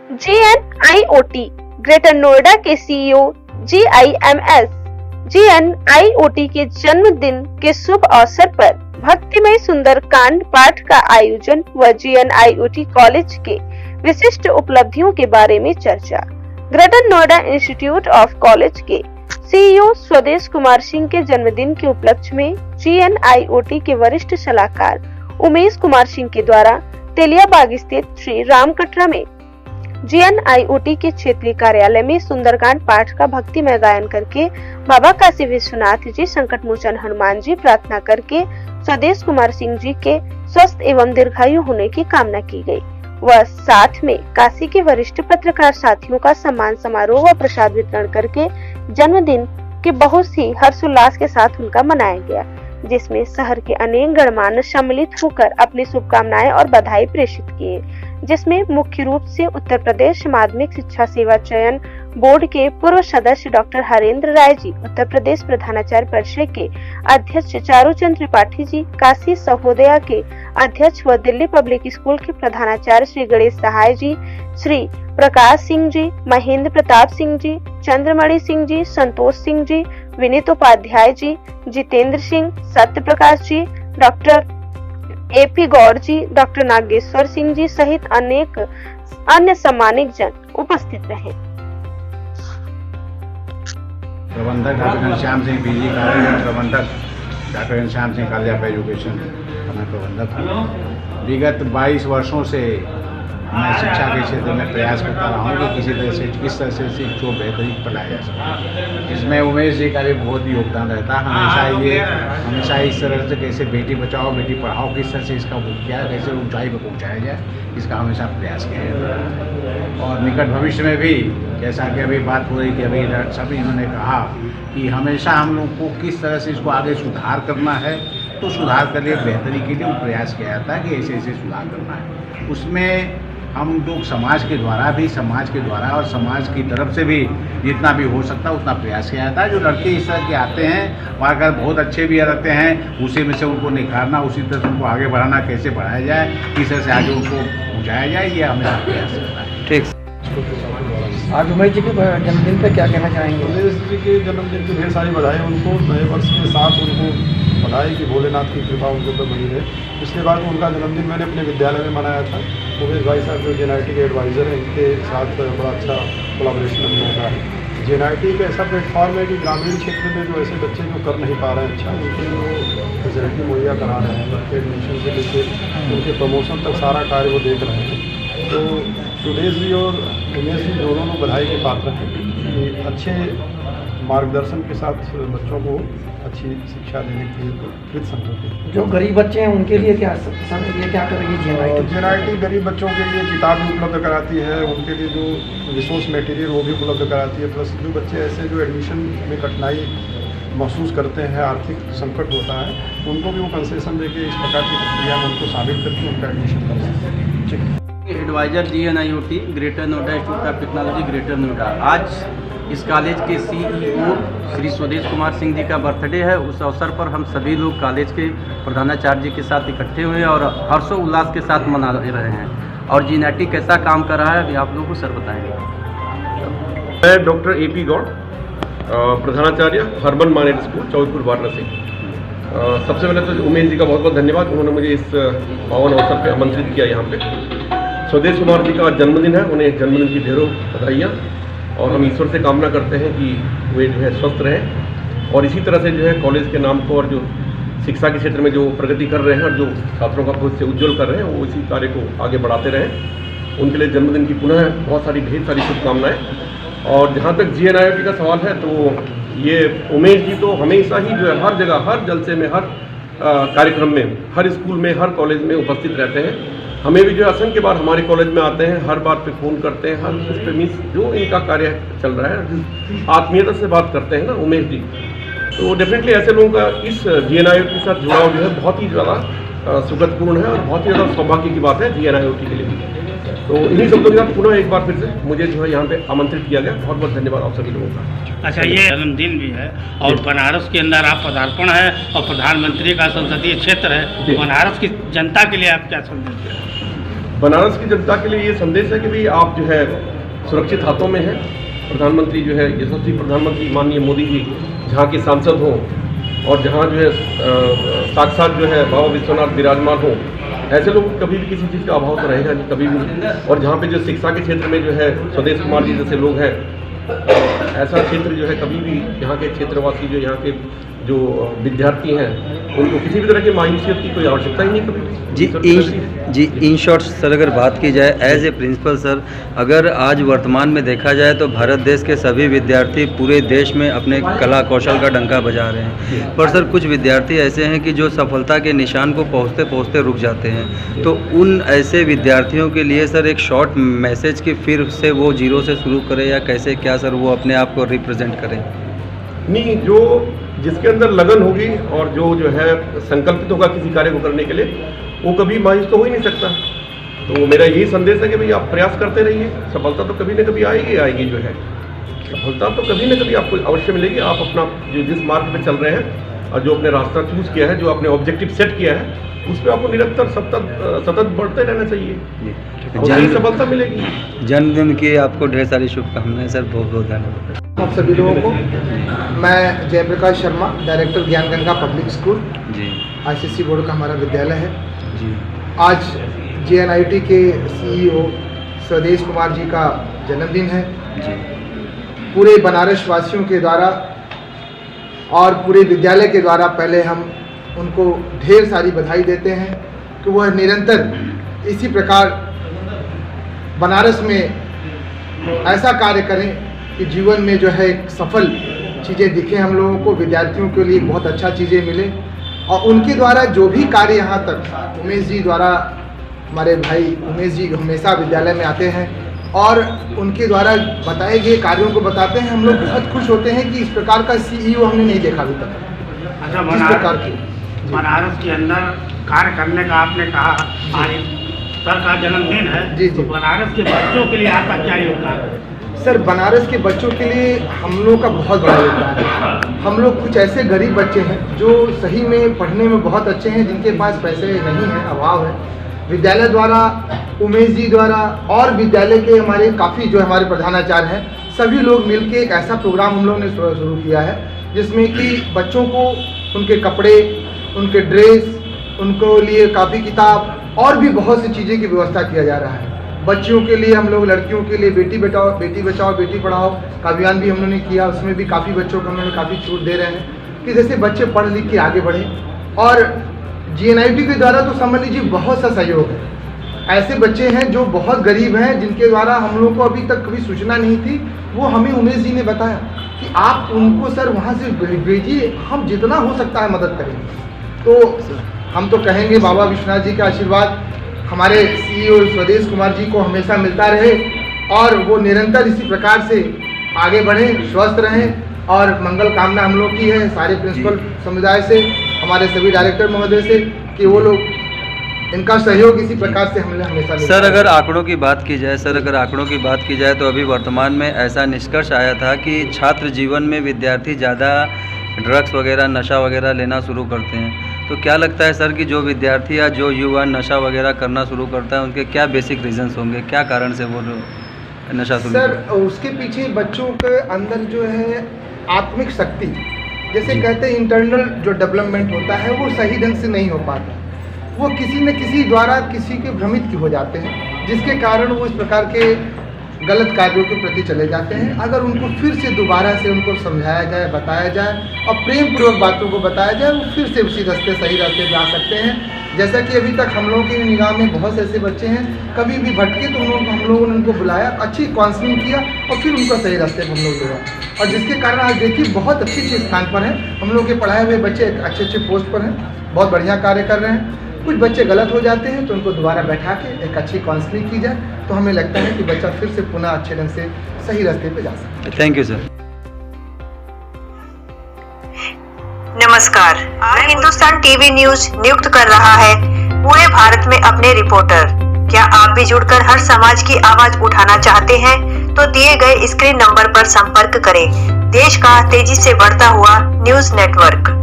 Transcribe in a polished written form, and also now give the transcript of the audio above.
GNIOT Greater Noida के CEO GIMS GNIOT के जन्मदिन के शुभ अवसर पर भक्तिमय सुंदरकांड पाठ का आयोजन व GNIOT कॉलेज के विशिष्ट उपलब्धियों के बारे में चर्चा। Greater Noida Institute of college के सीईओ स्वदेश कुमार सिंह के जन्मदिन के उपलक्ष्य में GNIOT के वरिष्ठ सलाहकार उमेश कुमार सिंह के द्वारा तेलियाबाग स्थित श्री राम कटरा में GNIOT के क्षेत्रीय कार्यालय में सुंदरकांड पाठ का भक्तिमय गायन करके बाबा काशी विश्वनाथ जी, संकट मोचन हनुमान जी प्रार्थना करके स्वदेश कुमार सिंह जी के स्वस्थ एवं दीर्घायु होने की कामना की गई व साथ में काशी के वरिष्ठ पत्रकार साथियों का सम्मान समारोह व प्रसाद वितरण करके जन्मदिन के बहुत ही हर्षोल्लास के साथ उनका मनाया गया, जिसमें शहर के अनेक गणमान्य सम्मिलित होकर अपनी शुभकामनाएं और बधाई प्रेषित किए, जिसमें मुख्य रूप से उत्तर प्रदेश माध्यमिक शिक्षा सेवा चयन बोर्ड के पूर्व सदस्य डॉक्टर हरेंद्र राय जी, उत्तर प्रदेश प्रधानाचार्य परिषद के अध्यक्ष चारूचंद्र त्रिपाठी जी, काशी सहोदया के अध्यक्ष व दिल्ली पब्लिक स्कूल के प्रधानाचार्य श्री गणेश सहाय जी, Shri Prakash Singh ji, Mahendra Pratap Singh ji, Chandramani Singh ji, Santosh Singh ji, Vineet Upadhyay ji, Jitendra Singh, Satya Prakash ji, doctor AP Gaur ji, doctor Nageshwar Singh ji सहित अनेक अन्य सम्मानित जन उपस्थित रहे। प्रबंधक doctor Ghanshyam Singh PG college, प्रबंधक doctor Ghanshyam Singh college of education, मैं प्रबंधक हूँ। विगत 22 वर्षों से मैं शिक्षा के क्षेत्र में प्रयास करता रहा हूँ कि किसी तरह से किस तरह से शिक्षा को बेहतरीन पढ़ाया जा सके। इसमें उमेश जी का भी बहुत योगदान रहता है। हमेशा इस तरह से कैसे बेटी बचाओ बेटी पढ़ाओ, किस तरह से इसका क्या कैसे ऊंचाई पर पहुँचाया जाए, इसका हमेशा प्रयास किया जाता है। और निकट भविष्य में भी जैसा कि अभी बात हो रही थी, अभी सभी इन्होंने कहा कि हमेशा हम लोग को किस तरह से इसको आगे सुधार करना है, तो सुधार के लिए बेहतरी के लिए प्रयास किया जाता है कि ऐसे ऐसे सुधार करना है। उसमें हम लोग समाज के द्वारा और समाज की तरफ से भी जितना भी हो सकता है उतना प्रयास किया जाता है। जो लड़के इस तरह के आते हैं वहाँ का बहुत अच्छे भी रहते हैं, उसी में से उनको निखारना, उसी तरह से उनको आगे बढ़ाना, कैसे बढ़ाया जाए, किस तरह से आगे उनको पहुँचाया जाए, ये हमें प्रयास करना है। ठीक। आज उमेश जी के जन्मदिन पर क्या कहना चाहेंगे? उमेश जी के जन्मदिन की ढेर सारी बधाई उनको, नए वर्ष के साथ उनको बधाई कि भोलेनाथ की कृपा उनके ऊपर बनी रहे। इसके बाद उनका जन्मदिन मैंने अपने विद्यालय में मनाया था। उमेश भाई साहब जो GNIOT के एडवाइज़र हैं, इनके साथ बड़ा अच्छा कोलाब्रेशन हम लोगों का है। GNIOT एक ऐसा प्लेटफॉर्म है कि ग्रामीण क्षेत्र में जो ऐसे बच्चे जो कर नहीं पा रहे हैं अच्छा, उनके लिए फैसिलिटी मुहैया करा रहे हैं। उनके एडमिशन से लेकर उनके प्रमोशन तक सारा कार्य वो देख रहे हैं। तो सुदेश जी और उमेश जी दोनों बधाई के पात्र हैं कि अच्छे मार्गदर्शन के साथ बच्चों को अच्छी शिक्षा देने के लिए कृत संकल्प। जो गरीब बच्चे हैं उनके लिए क्या कर रही है GNIOT? गरीब बच्चों के लिए किताब भी उपलब्ध कराती है, उनके लिए जो रिसोर्स मटेरियल वो भी उपलब्ध कराती है। प्लस जो बच्चे ऐसे जो एडमिशन में कठिनाई महसूस करते हैं, आर्थिक संकट होता है, उनको भी वो कंसेशन देके इस प्रकार की प्रक्रिया में उनको शामिल करके उनका एडमिशन कर सकते हैं। ठीक। Adviser GNIOT Greater Noida Institute of Technology Greater Noida, आज इस कॉलेज के CEO श्री स्वदेश कुमार सिंह जी का बर्थडे है। उस अवसर पर हम सभी लोग कॉलेज के प्रधानाचार्य जी के साथ इकट्ठे हुए और हर्षोल्लास के साथ मना रहे हैं। और GNIOT कैसा काम कर रहा है अभी आप लोगों को सर बताएंगे। मैं डॉक्टर AP गौड़, प्रधानाचार्य हर्बन मानेट स्कूल चौधपुर वाराणसी। सबसे पहले तो उमेश जी का बहुत बहुत धन्यवाद, उन्होंने मुझे इस पावन अवसर पे आमंत्रित किया यहाँ पे। स्वदेश कुमार जी का जन्मदिन है, उन्हें जन्मदिन की ढेरों बधाइयाँ और हम ईश्वर से कामना करते हैं कि वे जो है स्वस्थ रहें और इसी तरह से जो है कॉलेज के नाम को और जो शिक्षा के क्षेत्र में जो प्रगति कर रहे हैं और जो छात्रों का भविष्य उज्जवल कर रहे हैं वो इसी कार्य को आगे बढ़ाते रहें। उनके लिए जन्मदिन की पुनः बहुत सारी ढेर सारी शुभकामनाएँ। और जहाँ तक GNIOT का सवाल है तो ये उमेश जी तो हमेशा ही जो है हर जगह, हर जलसे में, हर कार्यक्रम में, हर स्कूल में, हर कॉलेज में उपस्थित रहते हैं। हमें भी जो है असंख्य बार हमारे कॉलेज में आते हैं, हर बात पे फ़ोन करते हैं, हर उस पे मीन्स जो इनका कार्य चल रहा है आत्मीयता से बात करते हैं ना उमेश जी। तो डेफिनेटली ऐसे लोगों का इस GNIOT के साथ जुड़ाव जो है बहुत ही ज़्यादा सुखदपूर्ण है और बहुत ही ज़्यादा सौभाग्य की बात है GNIOT के लिए। तो इन्हीं शब्दों के साथ पुनः एक बार फिर से मुझे जो है यहाँ पे आमंत्रित किया गया, बहुत बहुत धन्यवाद आप सभी लोगों का। अच्छा, ये जन्मदिन भी है और बनारस के अंदर आप पदार्पण है और प्रधानमंत्री का संसदीय क्षेत्र है, बनारस की जनता के लिए आप क्या संदेश दें? बनारस की जनता के लिए ये संदेश है कि भाई आप जो है सुरक्षित हाथों में हैं। प्रधानमंत्री जो है यशस्वी प्रधानमंत्री माननीय मोदी जी जहाँ के सांसद हों और जहाँ जो है साक्षात जो है बाबा विश्वनाथ विराजमान हो, ऐसे लोगों को कभी भी किसी चीज़ का अभाव तो रहेगा नहीं, कभी भी। और जहाँ पे जो शिक्षा के क्षेत्र में जो है स्वदेश कुमार जी जैसे लोग हैं, ऐसा क्षेत्र जो है कभी भी यहाँ के क्षेत्रवासी जो यहाँ के जो विद्यार्थी हैं उनको किसी भी तरह की मायूसियत की कोई आवश्यकता ही नहीं कभी भी। इन शॉर्ट सर अगर बात की जाए एज ए प्रिंसिपल सर, अगर आज वर्तमान में देखा जाए तो भारत देश के सभी विद्यार्थी पूरे देश में अपने कला कौशल का डंका बजा रहे हैं, पर सर कुछ विद्यार्थी ऐसे हैं कि जो सफलता के निशान को पहुँचते पहुँचते रुक जाते हैं। तो उन ऐसे विद्यार्थियों के लिए सर एक शॉर्ट मैसेज कि फिर से वो जीरो से शुरू करें या कैसे क्या सर वो अपने आप को रिप्रेजेंट करें? नहीं, जो जिसके अंदर लगन होगी और जो है संकल्पित होगा किसी कार्य को करने के लिए, वो कभी मायूस तो हो ही नहीं सकता। तो मेरा यही संदेश है कि भाई आप प्रयास करते रहिए, सफलता तो कभी न कभी आएगी जो है सफलता तो कभी न कभी आपको अवश्य मिलेगी। आप अपना जो जिस मार्ग पे चल रहे हैं और जो अपने रास्ता चूज किया है, जो आपने ऑब्जेक्टिव सेट किया है, उस पर आपको निरंतर सतत बढ़ते रहना चाहिए और यही सफलता मिलेगी। जन्मदिन की आपको ढेर सारी शुभकामनाएं सर, बहुत बहुत धन्यवाद आप सभी लोगों को। मैं जयप्रकाश शर्मा, डायरेक्टर ज्ञान गंगा पब्लिक स्कूल जी, ICSE बोर्ड का हमारा विद्यालय है जी। आज JNIT के CEO स्वदेश कुमार जी का जन्मदिन है जी। पूरे बनारस वासियों के द्वारा और पूरे विद्यालय के द्वारा पहले हम उनको ढेर सारी बधाई देते हैं कि वह निरंतर इसी प्रकार बनारस में ऐसा कार्य करें कि जीवन में जो है एक सफल चीज़ें दिखें हम लोगों को, विद्यार्थियों के लिए बहुत अच्छा चीज़ें मिले। और उनके द्वारा जो भी कार्य यहाँ तक उमेश जी द्वारा, हमारे भाई उमेश जी हमेशा विद्यालय में आते हैं और उनके द्वारा बताए गए कार्यों को बताते हैं। हम लोग बहुत खुश होते हैं कि इस प्रकार का CEO हमने नहीं देखा अभी तक। अच्छा, इस प्रकार की बनारस के अंदर कार्य करने का आपने कहा, आज सर का जन्मदिन है जी, तो बनारस के बच्चों के लिए आपका क्या योगदान है? सर, बनारस के बच्चों के लिए हम लोग का बहुत बड़ा योगदान है। हम लोग कुछ ऐसे गरीब बच्चे हैं जो सही में पढ़ने में बहुत अच्छे हैं, जिनके पास पैसे नहीं हैं, अभाव है। विद्यालय द्वारा, उमेश जी द्वारा और विद्यालय के हमारे काफ़ी जो हमारे प्रधानाचार्य हैं, सभी लोग मिलके एक ऐसा प्रोग्राम हम लोगों ने शुरू किया है जिसमें कि बच्चों को उनके कपड़े, उनके ड्रेस, उनको लिए कापी किताब और भी बहुत सी चीज़ें की व्यवस्था किया जा रहा है। बच्चियों के लिए हम लोग, लड़कियों के लिए बेटी बचाओ बेटी पढ़ाओ का अभियान भी हम लोगों ने किया। उसमें भी काफ़ी बच्चों को हम लोग काफ़ी छूट दे रहे हैं कि जैसे बच्चे पढ़ लिख के आगे बढ़ें। और JNIT के द्वारा तो समझ लीजिए बहुत सा सहयोग है। ऐसे बच्चे हैं जो बहुत गरीब हैं, जिनके द्वारा हम लोग को अभी तक कभी सूचना नहीं थी, वो हमें उमेश जी ने बताया कि आप उनको सर वहाँ से भेजिए, हम जितना हो सकता है मदद करेंगे। तो हम तो कहेंगे बाबा विश्वनाथ जी का आशीर्वाद हमारे CEO स्वदेश कुमार जी को हमेशा मिलता रहे और वो निरंतर इसी प्रकार से आगे बढ़ें, स्वस्थ रहें। और मंगल कामना हम लोग की है सारे प्रिंसिपल समुदाय से, हमारे सभी डायरेक्टर महोदय से, कि वो लोग इनका सहयोग इसी प्रकार से हमें हमेशा। सर अगर आंकड़ों की बात की जाए तो अभी वर्तमान में ऐसा निष्कर्ष आया था कि छात्र जीवन में विद्यार्थी ज़्यादा ड्रग्स वगैरह, नशा वगैरह लेना शुरू करते हैं। तो क्या लगता है सर कि जो विद्यार्थी या जो युवा नशा वगैरह करना शुरू करता है, उनके क्या बेसिक रीजंस होंगे, क्या कारण से वो नशा शुरू सर? उसके पीछे बच्चों के अंदर जो है आत्मिक शक्ति, जैसे कहते हैं इंटरनल जो डेवलपमेंट होता है वो सही ढंग से नहीं हो पाता। वो किसी न किसी द्वारा किसी के भ्रमित हो जाते हैं, जिसके कारण वो इस प्रकार के गलत कार्यों के प्रति चले जाते हैं। अगर उनको फिर से दोबारा से उनको समझाया जाए, बताया जाए और प्रेम पूर्वक बातों को बताया जाए, वो फिर से उसी रास्ते, सही रास्ते पे आ सकते हैं। जैसा कि अभी तक हम लोगों की निगाह में बहुत से ऐसे बच्चे हैं, कभी भी भटके तो हम लोगों ने उनको बुलाया, अच्छी काउंसलिंग किया और फिर उनको सही रास्ते पर हम लोग ले गए। और जिसके कारण आज देखिए बहुत अच्छे स्थान पर हैं। हम लोग के पढ़ाए हुए बच्चे अच्छे पोस्ट पर हैं, बहुत बढ़िया कार्य कर रहे हैं। कुछ बच्चे गलत हो जाते हैं तो उनको दोबारा बैठा के एक अच्छी काउंसलिंग की जाए, तो हमें लगता है कि बच्चा फिर से पुनः अच्छे ढंग से सही रास्ते पे जा सकता है। Thank you sir. नमस्कार। हिंदुस्तान टीवी न्यूज नियुक्त कर रहा है पूरे भारत में अपने रिपोर्टर। क्या आप भी जुड़कर हर समाज की आवाज उठाना चाहते हैं? तो दिए गए स्क्रीन नंबर पर संपर्क करें। देश का तेजी से बढ़ता हुआ न्यूज नेटवर्क।